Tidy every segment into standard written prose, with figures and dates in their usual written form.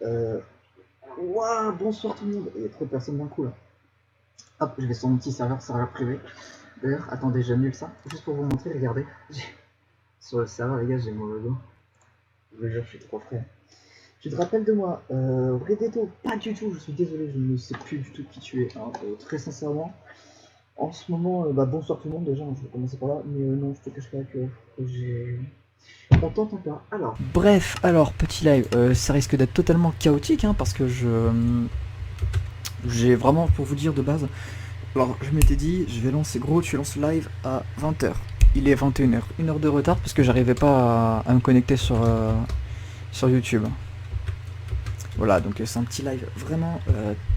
Euh... Ouah, bonsoir tout le monde. Il y a trop de personnes d'un coup là. Hop, je vais sur mon petit serveur privé. D'ailleurs, attendez, j'annule ça. Juste pour vous montrer, regardez. Sur le serveur, les gars, j'ai mon logo. Je vous jure, je suis trop frais. Tu te rappelles de moi Redeto, pas du tout. Je suis désolé, je ne sais plus du tout qui tu es. Hein. Très sincèrement, en ce moment, bonsoir tout le monde déjà. Je vais commencer par là. Mais non, je te cache pas que j'ai. On t'entend pas. Alors. Bref, alors petit live, ça risque d'être totalement chaotique hein, parce que j'ai vraiment pour vous dire de base. Alors je m'étais dit, je vais lancer gros, tu lances live à 20h. Il est 21h, une heure de retard parce que j'arrivais pas à me connecter sur YouTube. Voilà, donc c'est un petit live vraiment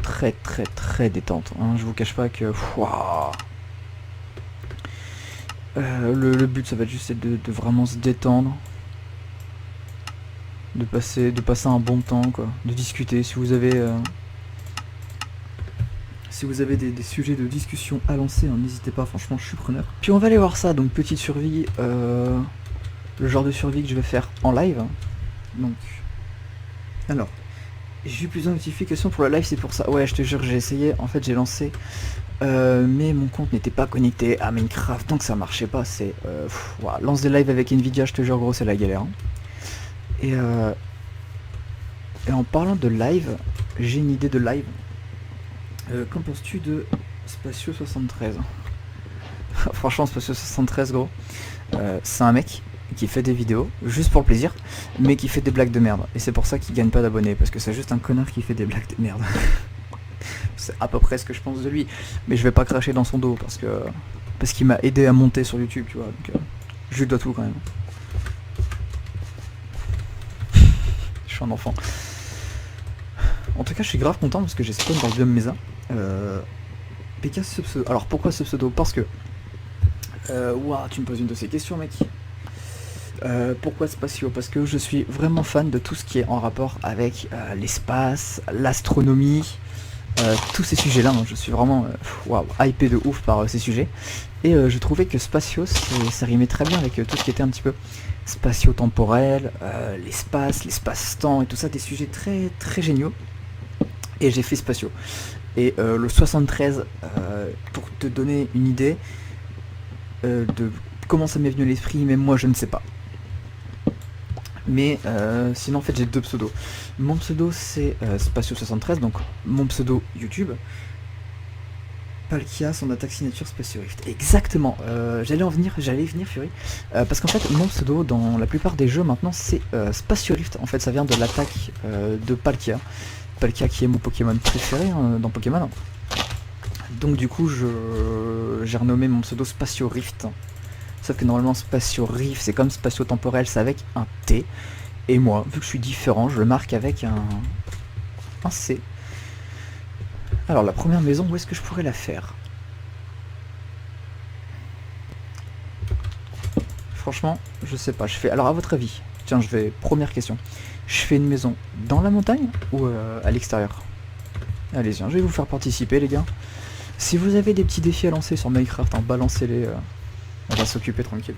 très très très détente. Hein. Je vous cache pas que le but ça va juste être de vraiment se détendre. De passer un bon temps, quoi. De discuter. Si vous avez des sujets de discussion à lancer, hein, n'hésitez pas, franchement je suis preneur. Puis on va aller voir ça, donc petite survie, le genre de survie que je vais faire en live. Donc, alors, j'ai eu plusieurs notifications pour le live, c'est pour ça. Ouais, je te jure, j'ai essayé, en fait j'ai lancé, mais mon compte n'était pas connecté à Minecraft, donc ça marchait pas. C'est, voilà. Lance des lives avec Nvidia, je te jure gros, c'est la galère. Hein. Et en parlant de live, j'ai une idée de live. Qu'en penses-tu de Spatio 73? Franchement, Spatio 73, gros, c'est un mec qui fait des vidéos juste pour le plaisir, mais qui fait des blagues de merde. Et c'est pour ça qu'il gagne pas d'abonnés, parce que c'est juste un connard qui fait des blagues de merde. C'est à peu près ce que je pense de lui, mais je vais pas cracher dans son dos parce qu'il m'a aidé à monter sur YouTube, tu vois. Donc, je lui dois tout quand même. Je suis un enfant. En tout cas, je suis grave content parce que j'ai spawn dans le biome Mesa. PK ce pseudo. Alors pourquoi ce pseudo? Parce que. Ouah, tu me poses une de ces questions, mec. Pourquoi Spatio? Parce que je suis vraiment fan de tout ce qui est en rapport avec l'espace, l'astronomie, tous ces sujets-là. Hein. Je suis vraiment hypé de ouf par ces sujets. Et je trouvais que Spatio, ça rimait très bien avec tout ce qui était un petit peu spatio-temporel, l'espace-temps et tout ça, des sujets très très géniaux. Et j'ai fait Spatio. Et le 73, pour te donner une idée de comment ça m'est venu à l'esprit, même moi je ne sais pas. Mais sinon en fait j'ai deux pseudos. Mon pseudo c'est Spatio73, donc mon pseudo YouTube. Palkia, son attaque signature Spatio Rift. Exactement, j'allais y venir Fury. Parce qu'en fait mon pseudo dans la plupart des jeux maintenant c'est Spatio Rift. En fait ça vient de l'attaque de Palkia. Palkia qui est mon Pokémon préféré hein, dans Pokémon. Donc du coup j'ai renommé mon pseudo Spatio Rift. Sauf que normalement Spatio Rift c'est comme Spatio Temporel, c'est avec un T. Et moi, vu que je suis différent, je le marque avec un C. Alors la première maison, où est-ce que je pourrais la faire? Franchement, je sais pas. Alors à votre avis, tiens, première question. Je fais une maison dans la montagne ou à l'extérieur? Allez-y, je vais vous faire participer les gars. Si vous avez des petits défis à lancer sur Minecraft, hein, balancez-les. On va s'occuper tranquille.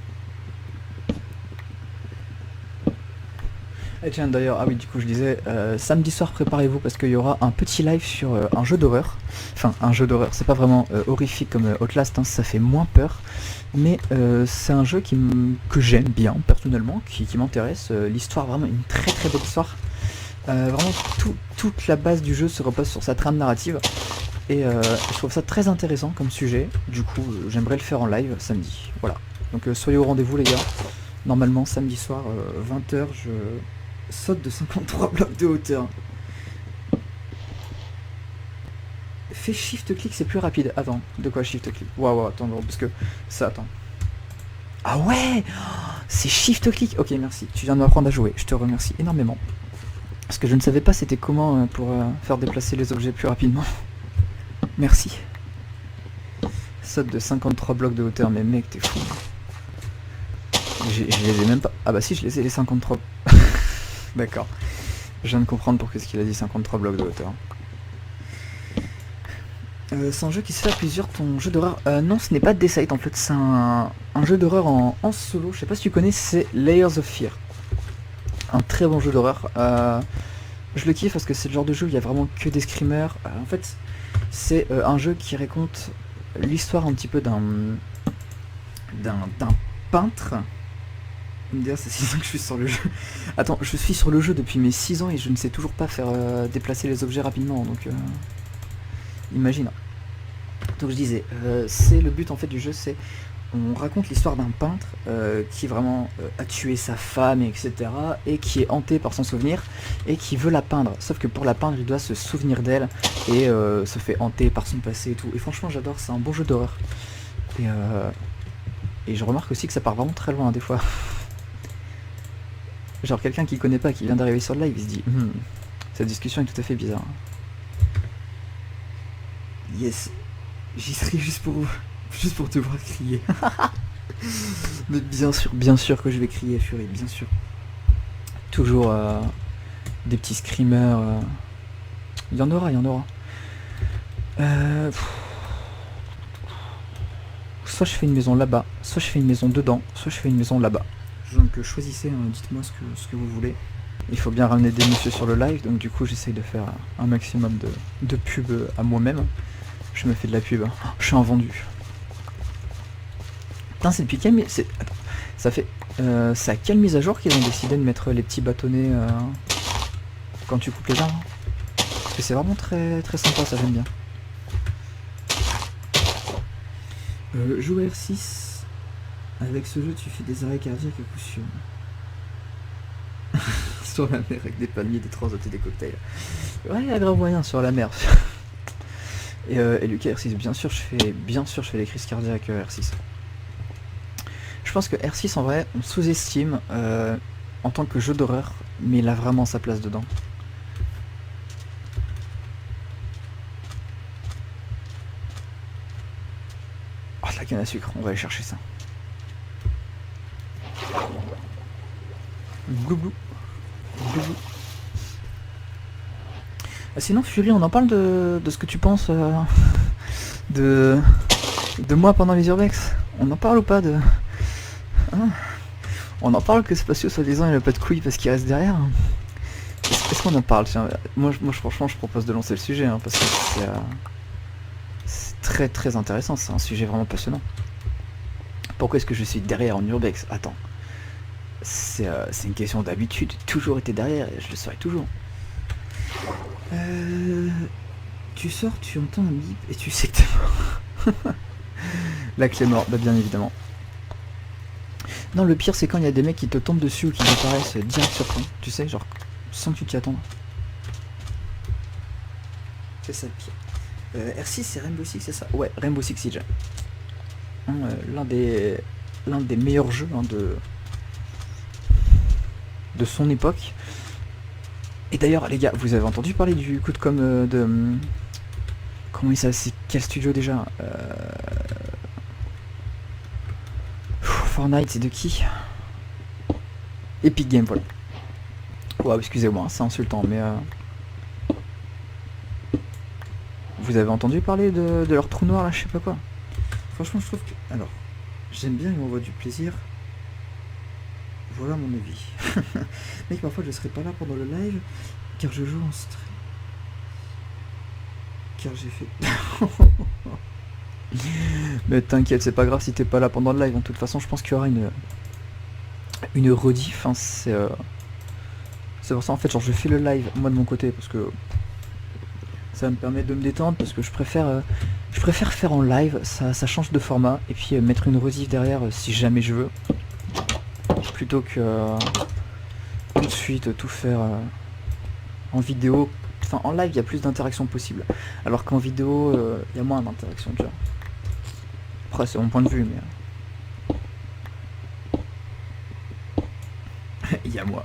Et tiens d'ailleurs, ah oui du coup je disais, samedi soir préparez-vous parce qu'il y aura un petit live sur un jeu d'horreur. Enfin un jeu d'horreur, c'est pas vraiment horrifique comme Outlast, hein, ça fait moins peur. Mais c'est un jeu que j'aime bien personnellement, qui m'intéresse. L'histoire, vraiment une très très belle histoire. Vraiment toute la base du jeu se repose sur sa trame narrative. Et je trouve ça très intéressant comme sujet. Du coup j'aimerais le faire en live samedi. Voilà. Donc soyez au rendez-vous les gars. Normalement samedi soir 20h je saute de 53 blocs de hauteur. Fais shift click, c'est plus rapide. Attends, de quoi shift click? Waouh, attends, parce que ça, attends. Ah ouais, c'est shift click. Ok, merci. Tu viens de m'apprendre à jouer. Je te remercie énormément. Parce que je ne savais pas c'était comment pour faire déplacer les objets plus rapidement. Merci. Saute de 53 blocs de hauteur, mais mec, t'es fou. Je les ai même pas. Ah bah si, je les ai les 53. D'accord. Je viens de comprendre pourquoi ce qu'il a dit 53 blocs de hauteur. C'est un jeu qui se fait à plusieurs, ton jeu d'horreur. Non, ce n'est pas Dead Sight en fait, c'est un jeu d'horreur en solo. Je sais pas si tu connais, c'est Layers of Fear. Un très bon jeu d'horreur. Je le kiffe parce que c'est le genre de jeu où il y a vraiment que des screamers. En fait, c'est un jeu qui raconte l'histoire un petit peu d'un peintre. D'ailleurs, c'est 6 ans que je suis sur le jeu. Attends, je suis sur le jeu depuis mes 6 ans et je ne sais toujours pas faire déplacer les objets rapidement, donc imagine. Donc je disais, c'est le but en fait du jeu, c'est on raconte l'histoire d'un peintre qui vraiment a tué sa femme, etc. et qui est hanté par son souvenir et qui veut la peindre. Sauf que pour la peindre, il doit se souvenir d'elle et se fait hanter par son passé et tout. Et franchement, j'adore, c'est un bon jeu d'horreur. Et je remarque aussi que ça part vraiment très loin des fois. Genre quelqu'un qui connaît pas, qui vient d'arriver sur le live, il se dit cette discussion est tout à fait bizarre. Yes, j'y serai juste pour te voir crier. Mais bien sûr que je vais crier, Fury, bien sûr. Toujours des petits screamers. Il y en aura. Soit je fais une maison là-bas, soit je fais une maison dedans, soit je fais une maison là-bas. Donc choisissez, dites-moi ce que vous voulez. Il faut bien ramener des messieurs sur le live, donc du coup j'essaye de faire un maximum de pub à moi-même. Je me fais de la pub. Oh, je suis un vendu. Putain, c'est depuis quelle attends, ça fait... c'est à quelle mise à jour qu'ils ont décidé de mettre les petits bâtonnets quand tu coupes les arbres? Parce que c'est vraiment très, très sympa, ça j'aime bien. Jouer R6. Avec ce jeu, tu fais des arrêts cardiaques à coup sûr. Sur la mer avec des palmiers, des transats et des cocktails. Ouais, il y a grave moyen sur la mer. Et Lucas R6, bien sûr je fais des crises cardiaques R6. Je pense que R6 en vrai, on sous-estime en tant que jeu d'horreur, mais il a vraiment sa place dedans. Oh, de la canne à sucre, on va aller chercher ça. Glou glou. Glou glou. Sinon Fury, on en parle de ce que tu penses de moi pendant les urbex. On en parle ou pas de... Hein, on en parle que Spacio soi-disant il a pas de couilles parce qu'il reste derrière. Est-ce qu'on en parle? Tiens, moi franchement je propose de lancer le sujet parce que c'est très très intéressant, c'est un sujet vraiment passionnant. Pourquoi est-ce que je suis derrière en urbex? Attends. C'est une question d'habitude, j'ai toujours été derrière et je le serai toujours. Tu sors, tu entends un bip et tu sais que t'es mort. La clé mort, bah bien évidemment. Non, le pire c'est quand il y a des mecs qui te tombent dessus ou qui apparaissent direct sur toi, tu sais, genre sans que tu t'y attendes. C'est ça le pire. R6 c'est Rainbow Six, c'est ça? Ouais, Rainbow Six Siege. L'un des meilleurs jeux de son époque. Et d'ailleurs les gars, vous avez entendu parler du coup de com de... Comment il s'appelle? C'est quel studio déjà? Fortnite, c'est de qui? Epic Games, voilà. Wow, excusez-moi, c'est insultant, mais... Vous avez entendu parler de leur trou noir là, je sais pas quoi. Franchement, je trouve que... Alors, j'aime bien, il m'envoie du plaisir. Voilà mon avis. Mec, parfois je serai pas là pendant le live, car je joue en stream. Car j'ai fait... Mais t'inquiète, c'est pas grave si t'es pas là pendant le live. De toute façon, je pense qu'il y aura une rediff. Hein, c'est pour ça en fait, genre je fais le live moi de mon côté parce que ça me permet de me détendre, parce que je préfère faire en live, ça change de format, et puis mettre une rediff derrière si jamais je veux, plutôt que tout de suite tout faire en vidéo. Enfin en live il y a plus d'interaction possible, alors qu'en vidéo il y a moins d'interaction déjà. Après c'est mon point de vue, mais il y a moi.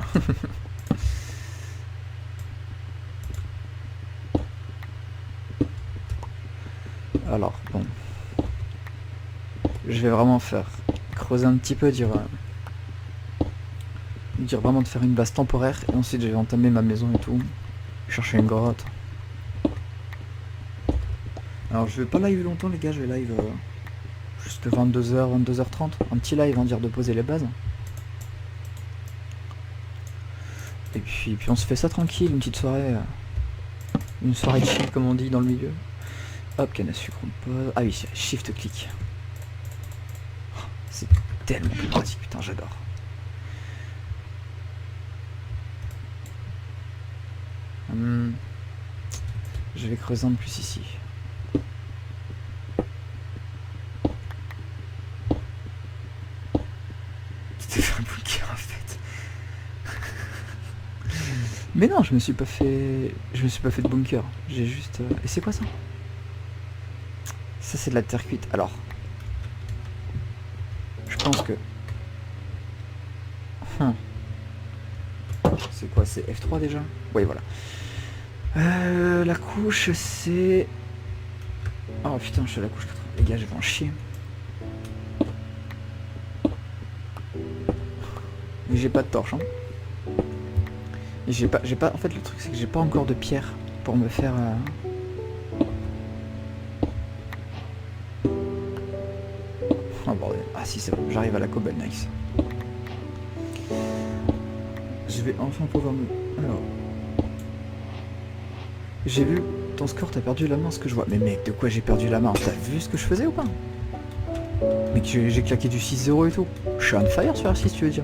Alors bon, je vais vraiment faire creuser un petit peu, dire vraiment de faire une base temporaire, et ensuite je vais entamer ma maison et tout, chercher une grotte. Alors je vais pas live longtemps les gars, je vais live jusqu'à 22h, 22h30, un petit live, dire de poser les bases. puis on se fait ça tranquille, une petite soirée. Une soirée chill comme on dit dans le milieu. Hop, canne à sucre on pose. Ah oui, shift click. C'est tellement plus pratique, putain j'adore. Je vais creuser un de plus ici. C'était fait un bunker en fait. Mais non, je me suis pas fait de bunker. J'ai juste. Et c'est quoi ça? Ça c'est de la terre cuite. Alors, je pense que. C'est quoi? C'est F3 déjà? Oui, voilà. La couche c'est... Oh putain, je suis à la couche. Les gars, je vais en chier. Mais j'ai pas de torche, hein. Et j'ai pas... En fait, le truc, c'est que j'ai pas encore de pierre pour me faire... Oh bordel. Ah si, c'est bon, j'arrive à la cobble, nice. Je vais enfin pouvoir me... Alors... J'ai vu ton score, t'as perdu la main, ce que je vois. Mais mec, de quoi j'ai perdu la main? T'as vu ce que je faisais ou pas? Mec, j'ai claqué du 6-0 et tout. Je suis on fire sur R6, tu veux dire?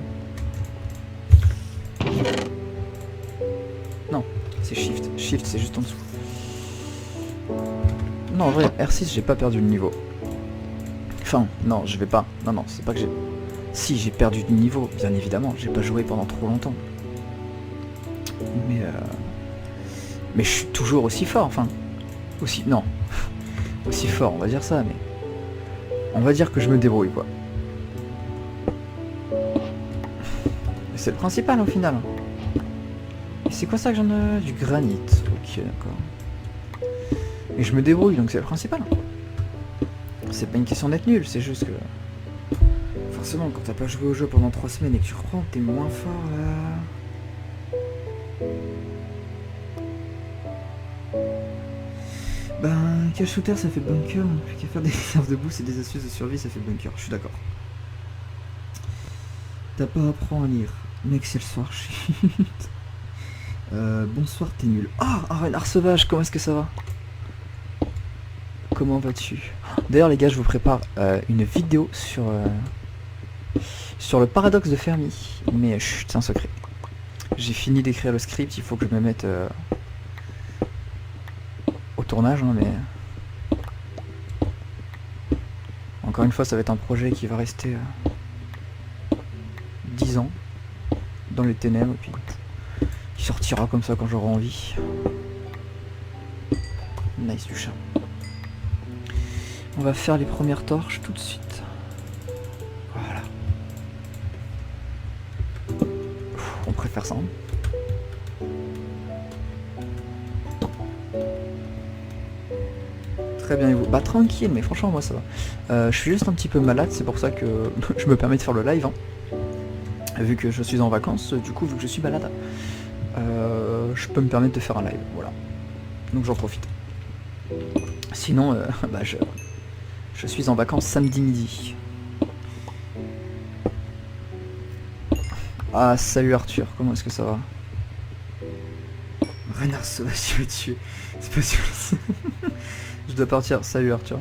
Non, c'est shift. Shift, c'est juste en dessous. Non, en vrai, R6, j'ai pas perdu le niveau. Enfin, non, je vais pas. Non, c'est pas que j'ai... Si, j'ai perdu de niveau, bien évidemment. J'ai pas joué pendant trop longtemps. Mais je suis toujours aussi fort, enfin... Aussi... Non. Aussi fort, on va dire ça, mais... On va dire que je me débrouille, quoi. C'est le principal, au final. Et c'est quoi ça que j'en ai? Du granit. Ok, d'accord. Et je me débrouille, donc c'est le principal. C'est pas une question d'être nul, c'est juste que... Forcément, quand t'as pas joué au jeu pendant 3 semaines et que tu reprends, t'es moins fort, Ben, quel shooter ça fait bunker, plus qu'à faire des réserves de boost et des astuces de survie ça fait bunker, je suis d'accord. T'as pas à apprendre à lire. Mec, c'est le soir, shit. Bonsoir, t'es nul. Ah, un renard sauvage, comment est-ce que ça va? Comment vas-tu? D'ailleurs les gars, je vous prépare une vidéo sur le paradoxe de Fermi. Mais chut, c'est un secret. J'ai fini d'écrire le script, il faut que je me mette... au tournage, hein, mais encore une fois ça va être un projet qui va rester 10 ans dans les ténèbres et puis qui sortira comme ça quand j'aurai envie. Nice du chat. On va faire les premières torches tout de suite. Voilà. On préfère ça, hein. Très bien, et vous? Bah tranquille, mais franchement moi ça va. Je suis juste un petit peu malade, c'est pour ça que je me permets de faire le live, hein. Vu que je suis en vacances, du coup vu que je suis malade, je peux me permettre de faire un live, voilà. Donc j'en profite. Sinon, bah je suis en vacances samedi midi. Ah salut Arthur, comment est-ce que ça va? Renard sauvage, tu veux tuer. C'est pas sûr. Je dois partir, salut Arthur.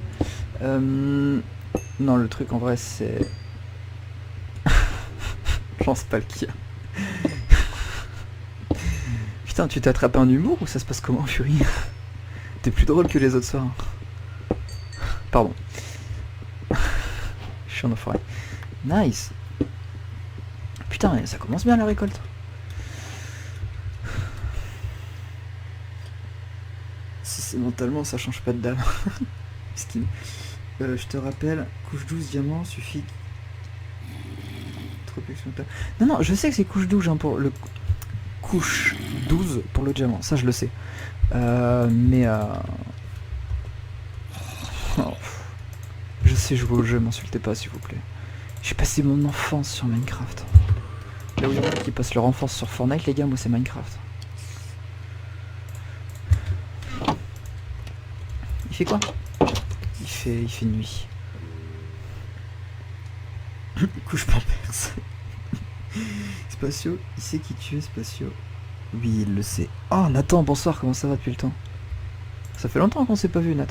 Non, le truc en vrai c'est... Je pense pas le qu'il y a. Putain, tu t'es attrapé un humour ou ça se passe comment, Fury? T'es plus drôle que les autres soirs. Pardon. Je suis en enfoiré. Nice. Putain, ça commence bien la récolte. Si c'est mentalement, ça change pas de dalle. Skin. Je te rappelle, couche 12 diamant suffit. Non, je sais que c'est couche 12 hein, pour le couche 12 pour le diamant, ça je le sais. Mais oh, je sais jouer au jeu, m'insultez pas s'il vous plaît. J'ai passé mon enfance sur Minecraft. Là où il y en a qui passent leur enfance sur Fortnite, les gars, moi c'est Minecraft. Il fait quoi? Il fait nuit. Couche Pampers. Spatio, il sait qui tu es, Spatio. Oui, il le sait. Oh, Nathan, bonsoir, comment ça va depuis le temps? Ça fait longtemps qu'on s'est pas vu, Nat.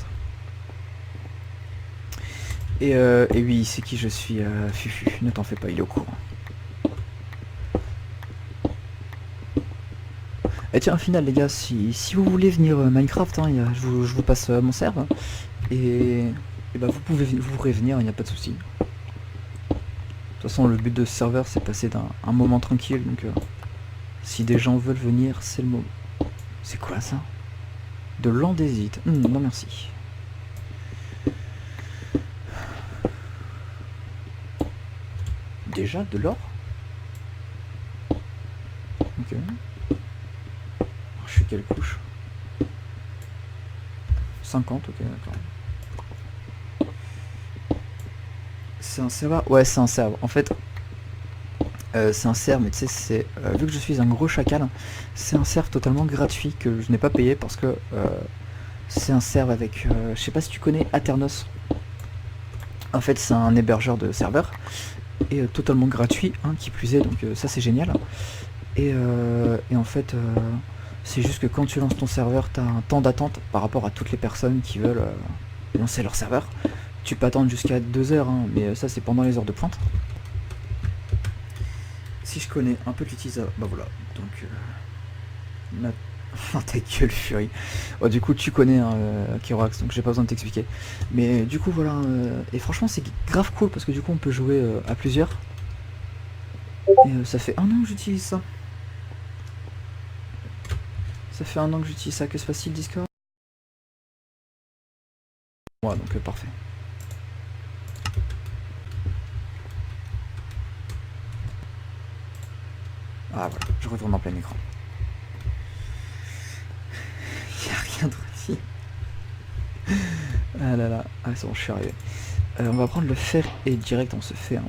Et oui, c'est qui je suis, Fufu. Ne t'en fais pas, il est au courant. Et tiens, au final, les gars, si vous voulez venir Minecraft, hein, je vous passe mon serve. Et bah, vous pourrez venir, il n'y a pas de souci. De toute façon, le but de ce serveur, c'est passer un moment tranquille. Donc, si des gens veulent venir, c'est le moment. C'est quoi ça? De l'andésite. Non, merci. Déjà de l'or? Ok. Je suis quelle couche? 50, ok, d'accord. C'est un serveur? Ouais, c'est un serveur. En fait, c'est un serveur, mais tu sais, c'est vu que je suis un gros chacal, c'est un serveur totalement gratuit que je n'ai pas payé parce que c'est un serveur avec, je sais pas si tu connais Aternos. En fait, c'est un hébergeur de serveurs et totalement gratuit, hein, qui plus est, donc ça c'est génial. Et en fait, c'est juste que quand tu lances ton serveur, tu as un temps d'attente par rapport à toutes les personnes qui veulent lancer leur serveur. Tu peux attendre jusqu'à 2 heures, hein, mais ça c'est pendant les heures de pointe. Si je connais un peu l'utilisateur, bah voilà, donc ta gueule Fury. Oh, du coup tu connais Kiroax, donc j'ai pas besoin de t'expliquer. Mais du coup voilà, et franchement c'est grave cool parce que du coup on peut jouer à plusieurs. Et ça fait 1 an que j'utilise ça. Ça fait 1 an que j'utilise ça, que se passe-t-il Discord? Ouais, donc parfait. Ah voilà, je retourne en plein écran. Y'a rien d'autre ici. Ah là là, ah c'est bon, je suis arrivé. On va prendre le fer et direct on se fait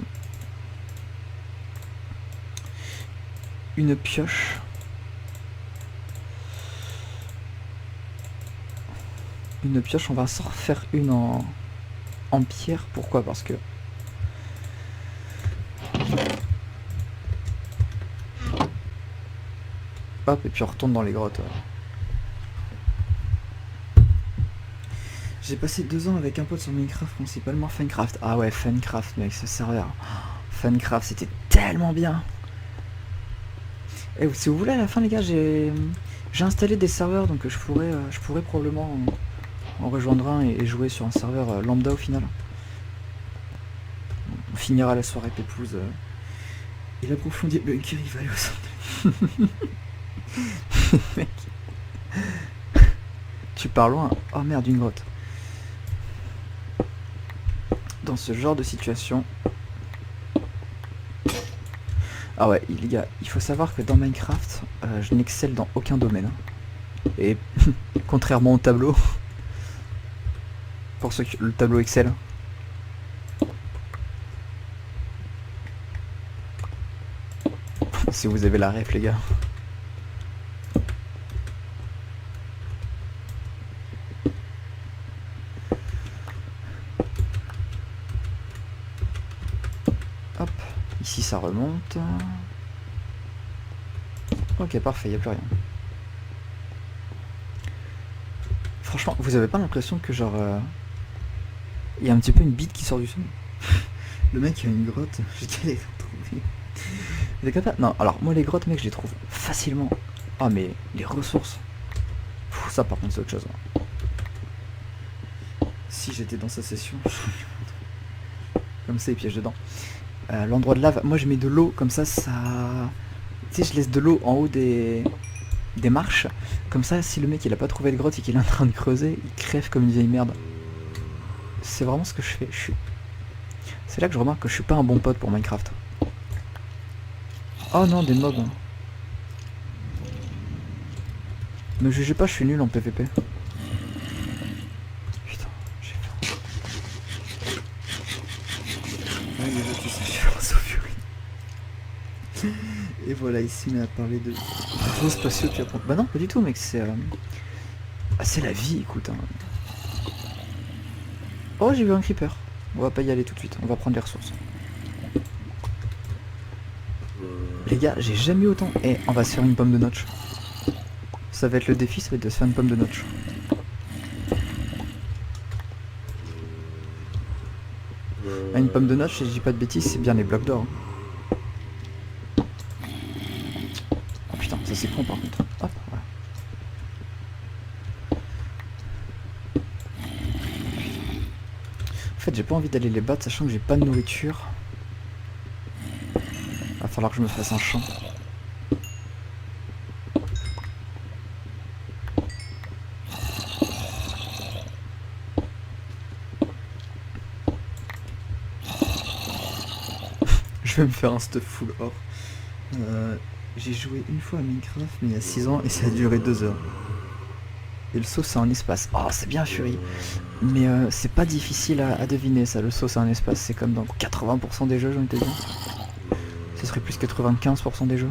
une pioche. Une pioche, on va s'en refaire une en pierre. Pourquoi? Parce que hop, et puis on retourne dans les grottes. J'ai passé 2 ans avec un pote sur Minecraft, principalement Funcraft. Ah ouais, Funcraft, mec, ce serveur. Funcraft, c'était tellement bien. Et si vous voulez, à la fin, les gars, j'ai installé des serveurs, donc je pourrais probablement en rejoindre un et jouer sur un serveur lambda au final. On finira la soirée pépouze. Il approfondit le bunker, il va aller au centre. Mec. Tu pars loin. Oh merde, une grotte. Dans ce genre de situation. Ah ouais, les gars, il faut savoir que dans Minecraft, je n'excelle dans aucun domaine. Hein. Et contrairement au tableau, pour ceux qui le tableau Excel. Si vous avez la ref, les gars. Hop, ici ça remonte. Ok, parfait, il n'y a plus rien. Franchement, vous avez pas l'impression que genre... il y a un petit peu une bite qui sort du sol? Le mec a une grotte, j'ai galéré à trouver. Vous êtes capable? Non, alors moi les grottes, mec, je les trouve facilement. Ah mais les ressources... Pff, ça par contre c'est autre chose. Hein. Si j'étais dans sa session... Comme ça, il piège dedans. L'endroit de lave, moi je mets de l'eau, comme ça, ça... Tu sais, je laisse de l'eau en haut des marches. Comme ça, si le mec il a pas trouvé de grotte et qu'il est en train de creuser, il crève comme une vieille merde. C'est vraiment ce que je fais. C'est là que je remarque que je suis pas un bon pote pour Minecraft. Oh non, des mobs. Me jugez pas, je suis nul en PVP. Putain, j'ai faim. Ouais, déjà, tu sais, je suis un Fury. Et voilà, ici, on a parlé de vaisseaux spatiaux puis après... Bah non, pas du tout, mec, c'est... c'est la vie, écoute. Hein. Oh, j'ai vu un creeper. On va pas y aller tout de suite, on va prendre les ressources. Les gars, j'ai jamais eu autant... Eh, on va se faire une pomme de notch. Ça va être le défi, ça va être de se faire une pomme de notch. Ah, une pomme de notch, si je dis pas de bêtises, c'est bien les blocs d'or. Oh putain, ça c'est con par contre. Hop, voilà. En fait, j'ai pas envie d'aller les battre, sachant que j'ai pas de nourriture. Va falloir que je me fasse un champ. Je vais me faire un stuff full or. J'ai joué une fois à Minecraft, mais il y a 6 ans, et ça a duré 2 heures. Et le saut c'est un espace. Oh, c'est bien Fury. Mais c'est pas difficile à deviner ça, le saut c'est un espace, c'est comme dans 80% des jeux, j'ai envie de te dire. Ce serait plus 95% des jeux.